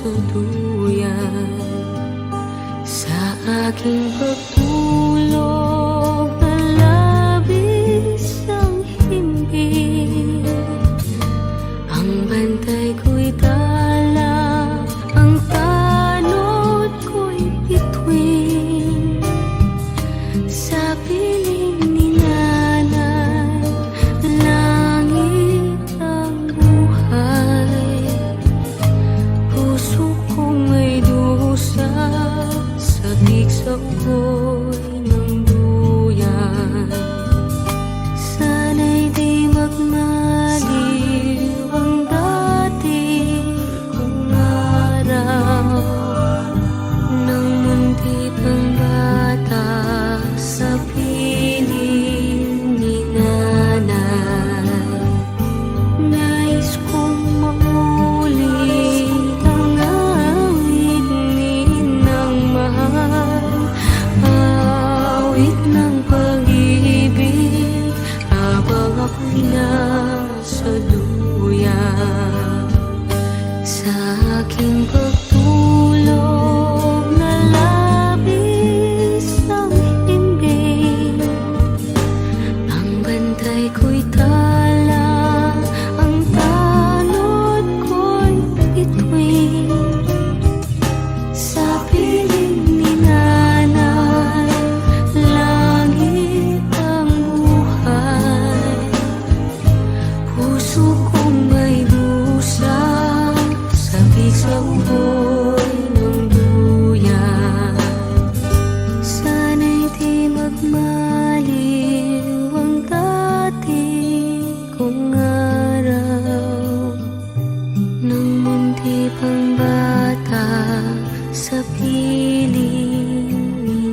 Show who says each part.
Speaker 1: sa duyan. Sa aking pagtulog na labis ang himbing, ang bantay ko'y tala, ang tanod ko'y bituin. Sa piling ni nanay, langit ang buhay. Puso kong may dusa, sabik sa apoy ng duyan. Sana'y di magmaliw ang dati kong araw, nang munti pang bata sa piling ni nanay. Nais kong maulit ang awit ni Inang mahal, awit ng pag-ibig habang ako'y nasa duyan. Sa aking pagtulog na labis ang himbing, ang bantay ko'y tala, ang tanod ko'y bituin. Sa piling ni nanay, langit ang buhay. Puso kong may dusa, sabik sa